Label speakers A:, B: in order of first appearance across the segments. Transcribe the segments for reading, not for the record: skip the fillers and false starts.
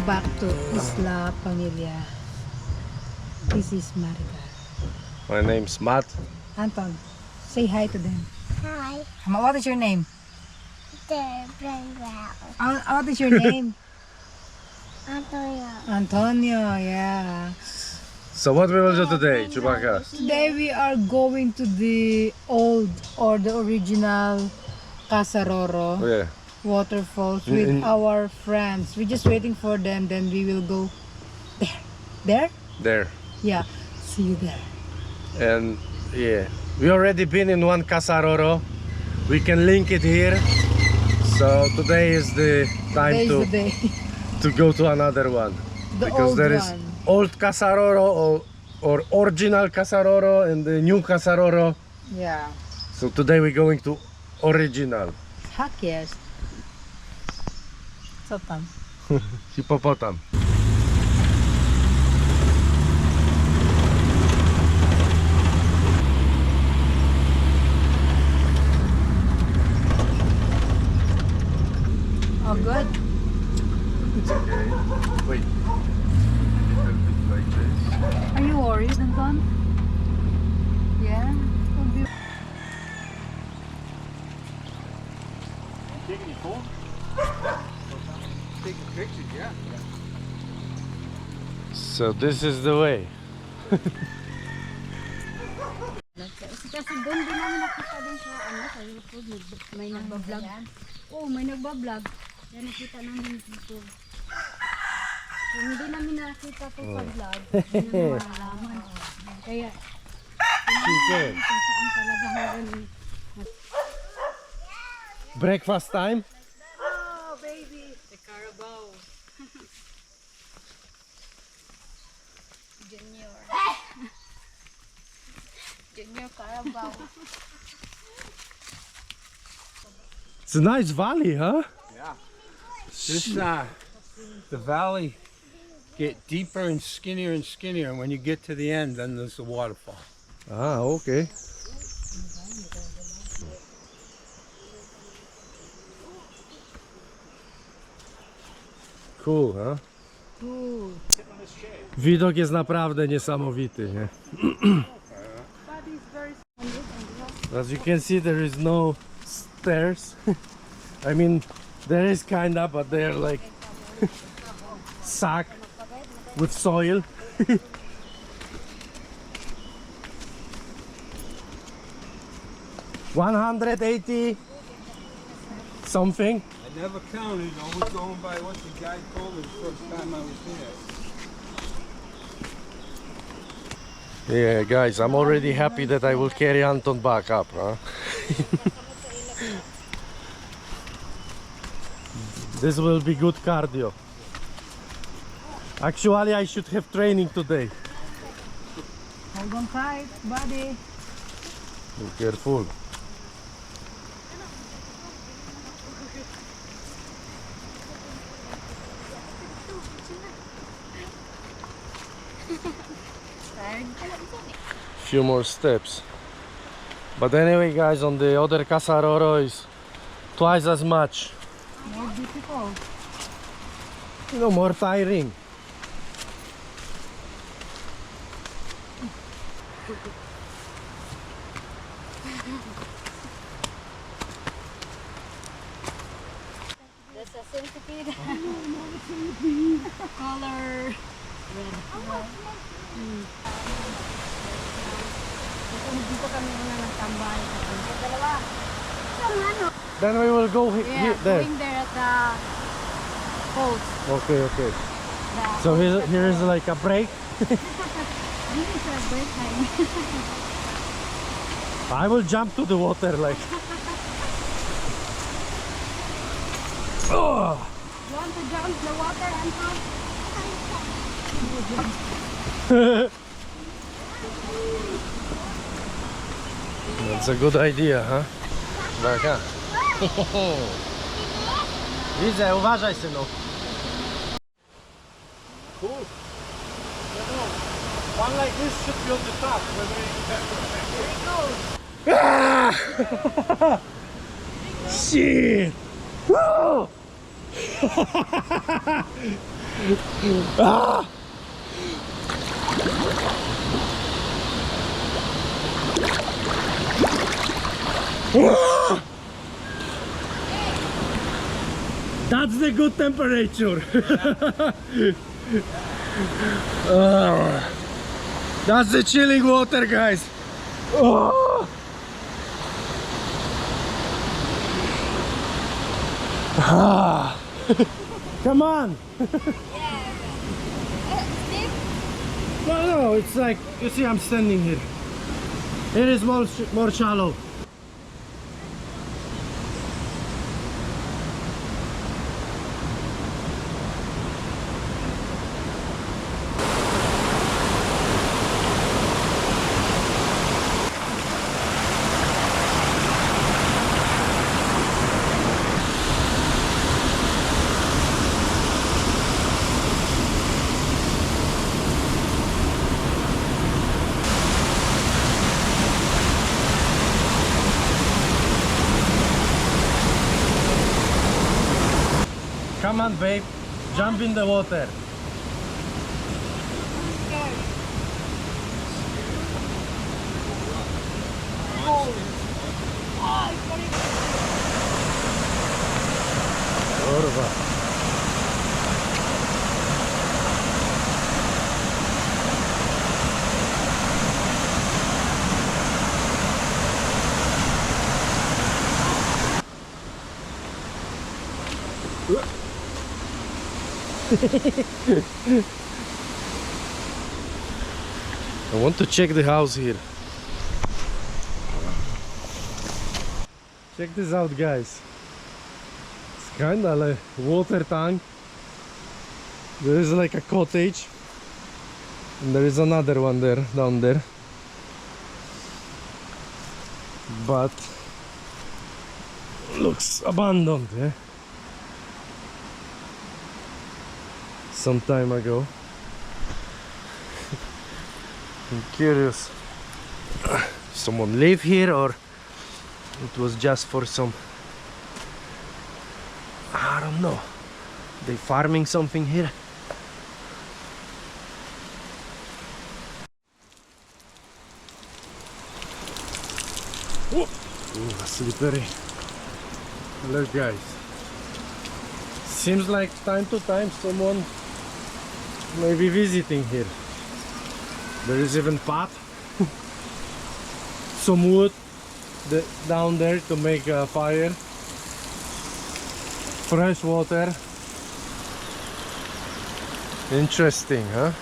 A: Welcome back to Isla Pamilya. This is Maricar.
B: My name's Matt.
A: Anton, say hi to them.
C: Hi,
A: What is your name? What is your name?
C: Antonio.
A: Antonio, yeah.
B: So what we will do today, Chewbacca?
A: Today we are going to the old or the original Casaroro
B: Yeah.
A: Waterfalls with our friends. We're just waiting for them, then we will go there. There?
B: There.
A: Yeah, see you there.
B: And yeah, we already been in one Casaroro. We can link it here. So today is the time
A: Today's the day.
B: to go to another one.
A: The
B: Because
A: old
B: there is
A: one.
B: old Casaroro or original Casaroro and the new Casaroro.
A: Yeah.
B: So today we're going to original.
A: Heck yes. So fun.
B: Hippopotam.
A: Oh, good.
B: It's okay. Wait. A little bit like this.
A: Are you worried, Anton? Yeah?
D: Taking your phone? Taking pictures, yeah.
B: So this is the way.
E: Kasi doon din namin nakita din sa sa YouTube, may nagbablog. Oh, may nagbablog. Yan nakita namin dito. So, hindi namin nakita to sa vlog. Hindi namin malaman. Kaya,
B: Chicken.
E: kung saan talaga meron.
B: Breakfast time?
A: Oh, baby! The Carabao.
E: Junior. Junior Carabao.
B: It's a nice valley, huh?
D: Yeah. This the valley get deeper and skinnier, and when you get to the end, then there's the waterfall.
B: Ah, okay. Cool, huh?
A: Cool.
B: Widok jest naprawdę niesamowity, nie? As you can see, there is no stairs. I mean, there is kinda, but they're like sack with soil. 180 something.
D: I never counted. I was going by what the guy told me the first time I was there.
B: Yeah, guys, I'm already happy that I will carry Anton back up, huh? This will be good cardio. Actually, I should have training today.
A: Hold on tight, buddy.
B: Be careful. Few more steps. But anyway, guys, on the other Casaroro is twice as much.
A: More difficult.
B: You know, more tiring.
E: That's a centipede. Color. Dito kami una nagtambay. Dalawa.
B: Then we will go
E: Yeah,
B: there.
E: going there at the coast.
B: Okay, okay.
E: The
B: So here is like a break.
E: this is a break time.
B: I will jump to the water like. Oh!
E: You want to jump the water, Anton?
B: That's a good idea, huh? Baka. Widzę, uważaj, synu.
D: Cool. One like this should be on the top.
B: Shit! Woo! Ah! That's the good temperature. That's the chilling water, guys. Oh. Ah. Come on. No, it's like, you see, I'm standing here. It is more shallow. Come on, babe, jump in the water. Kurwa. I want to check the house here. Check this out, guys. It's kinda like water tank. There is like a cottage, and there is another one there, down there. But looks abandoned, yeah? Some time ago. I'm curious, someone live here or it was just for some, I don't know, they farming something here. Ooh, slippery. Look, guys, seems like time to time someone may be visiting here. There is even pot, some wood down there to make a fire, fresh water. Interesting, huh?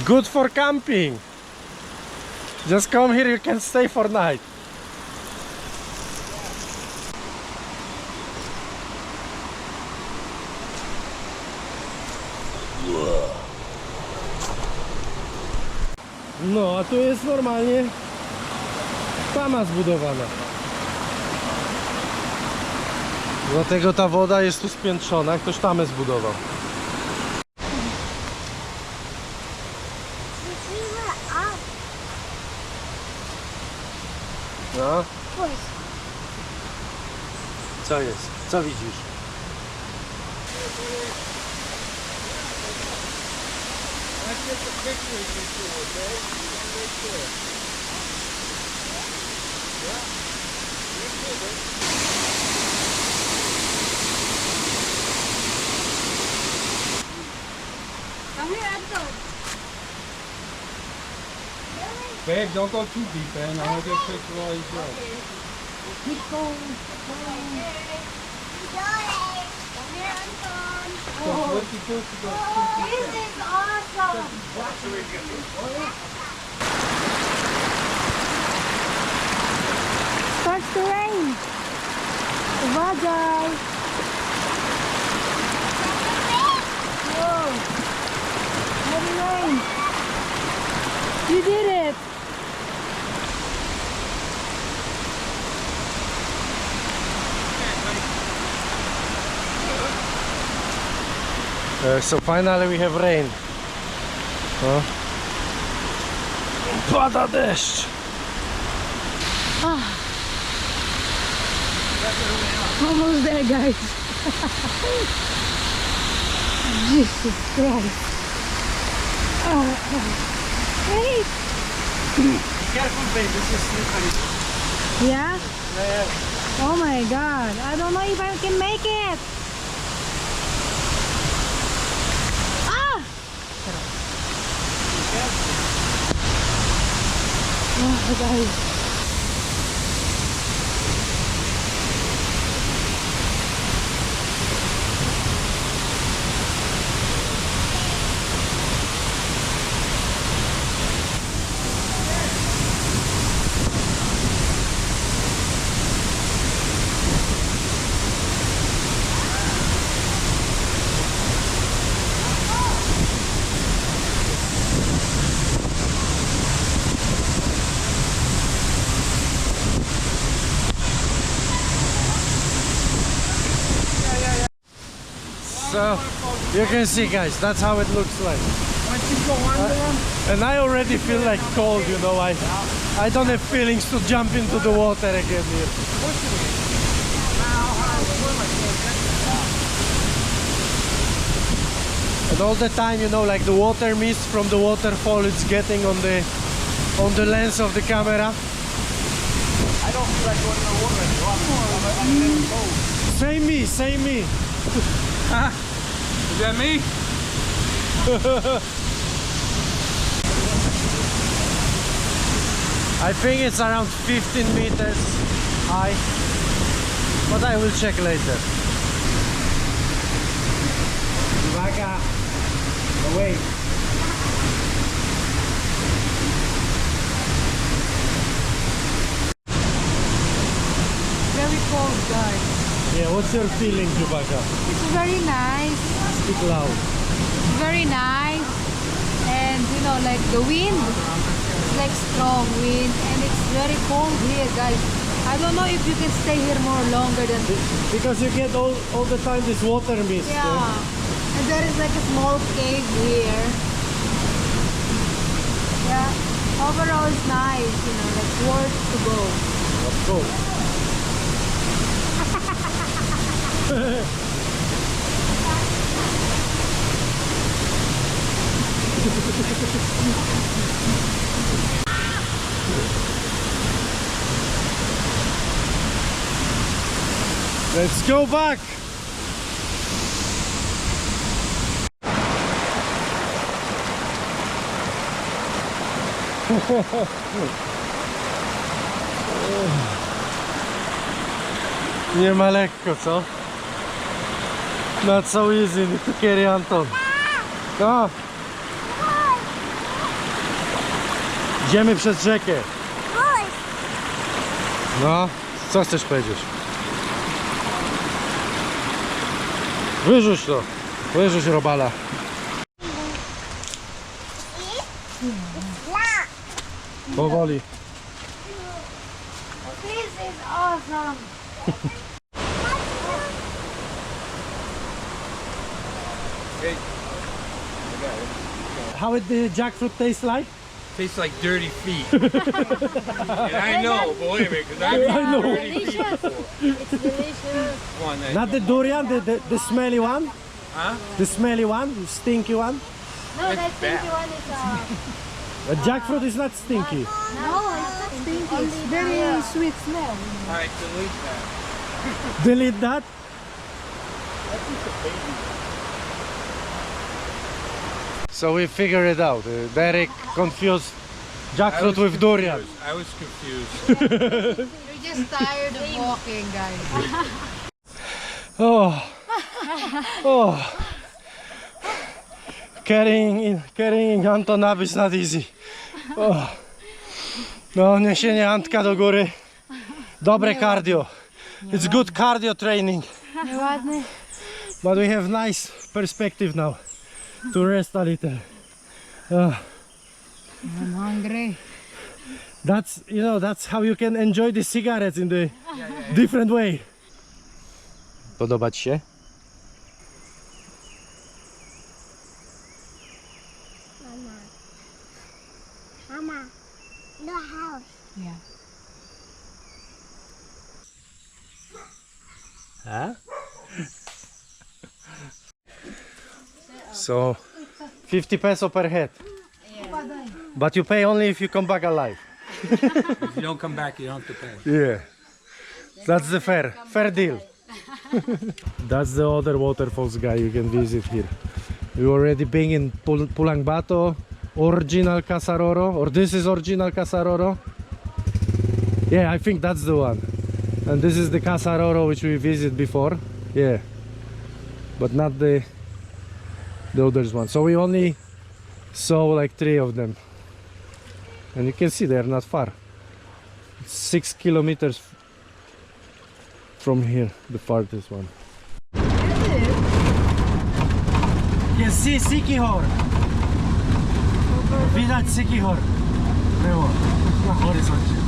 B: Good for camping. Just come here, you can stay for night. No, a tu jest normalnie tama zbudowana. Dlatego ta woda jest tu spiętrzona, ktoś tamę zbudował. No? Co jest? Co widzisz?
E: Come here, Anton.
D: Babe, don't go too deep, man. I want to get a picture of all these girls.
E: Keep going. Come here, Anton.
D: What's the first to go too deep?
E: This is awesome. Starts to rain. Bye. Whoa. Heavy rain. You did it.
B: So finally we have rain. Pada deszcz.
A: Almost there, guys. Jesus Christ. Wait.
B: Be careful, babe. This is slippery.
A: Yeah? Oh my god. I don't know if I can make it. Ah! Oh, guys.
B: So you can see, guys, that's how it looks like.
D: Once you go under them,
B: And I already feel like cold, you know. I don't have feelings to jump into the water again here. And all the time, you know, like the water mist from the waterfall, it's getting on the lens of the camera.
D: I don't feel like going in the water anymore. I'm getting cold.
B: Same me.
D: Is that me?
B: I think it's around 15 meters high, but I will check later. Uwaga! Away!
A: Very cold, guys.
B: Yeah, what's your feeling, Chewbacca?
A: It's very nice.
B: Speak loud.
A: It's very nice. And you know, like the wind, it's like strong wind, and it's very cold here, guys. I don't know if you can stay here more longer than this.
B: Because you get all the time this water mist.
A: Yeah. And there is like a small cave here. Yeah. Overall, it's nice, you know, like worth to go.
B: Of course. Let's go back. Nie ma lekko, co? Not so easy to carry Anton. No. Idziemy przez rzekę. No, co chcesz powiedzieć? Wyrzuć to. Wyrzuć robala. Powoli.
C: This is awesome.
B: How would the jackfruit taste like?
D: Tastes like dirty feet. And I know, believe me, because I've
B: I know.
D: dirty feet before.
E: It's delicious.
D: One that,
B: Not the durian, the smelly one?
D: huh?
B: The smelly one, the stinky one?
E: No,
D: It's
E: that
D: bad.
E: stinky one is
B: The jackfruit is not stinky.
E: no, it's not stinky.
A: It's very sweet smell.
D: All right, delete that.
B: Delete that. So we figured it out. Derek confused jackfruit with durian.
D: I was confused.
A: We're just tired of walking, guys.
B: Oh, oh. Carrying Anton up is not easy. Oh. No, niesienie Antka do góry. Dobre cardio. It's good cardio training.
A: Ładny.
B: But we have nice perspective now to rest a little. Oh.
A: I'm hungry.
B: That's, you know, that's how you can enjoy the cigarettes in the different way. Podoba ci się?
C: Mama, the house.
A: Yeah.
D: Huh?
B: So 50 peso per head. But you pay only if you come back alive.
D: If you don't come back, you don't have to pay.
B: Yeah. That's the fair deal. That's the other waterfalls guy you can visit here. We already been in Pulangbato, original Casaroro, or this is original Casaroro. Yeah, I think that's the one. And this is the Casaroro which we visited before. Yeah. But not the others one. So we only saw like 3 of them. And you can see they're not far. 6 kilometers from here, the farthest one. You can see Sikihor. Widać Sikihor. Było na horyzoncie.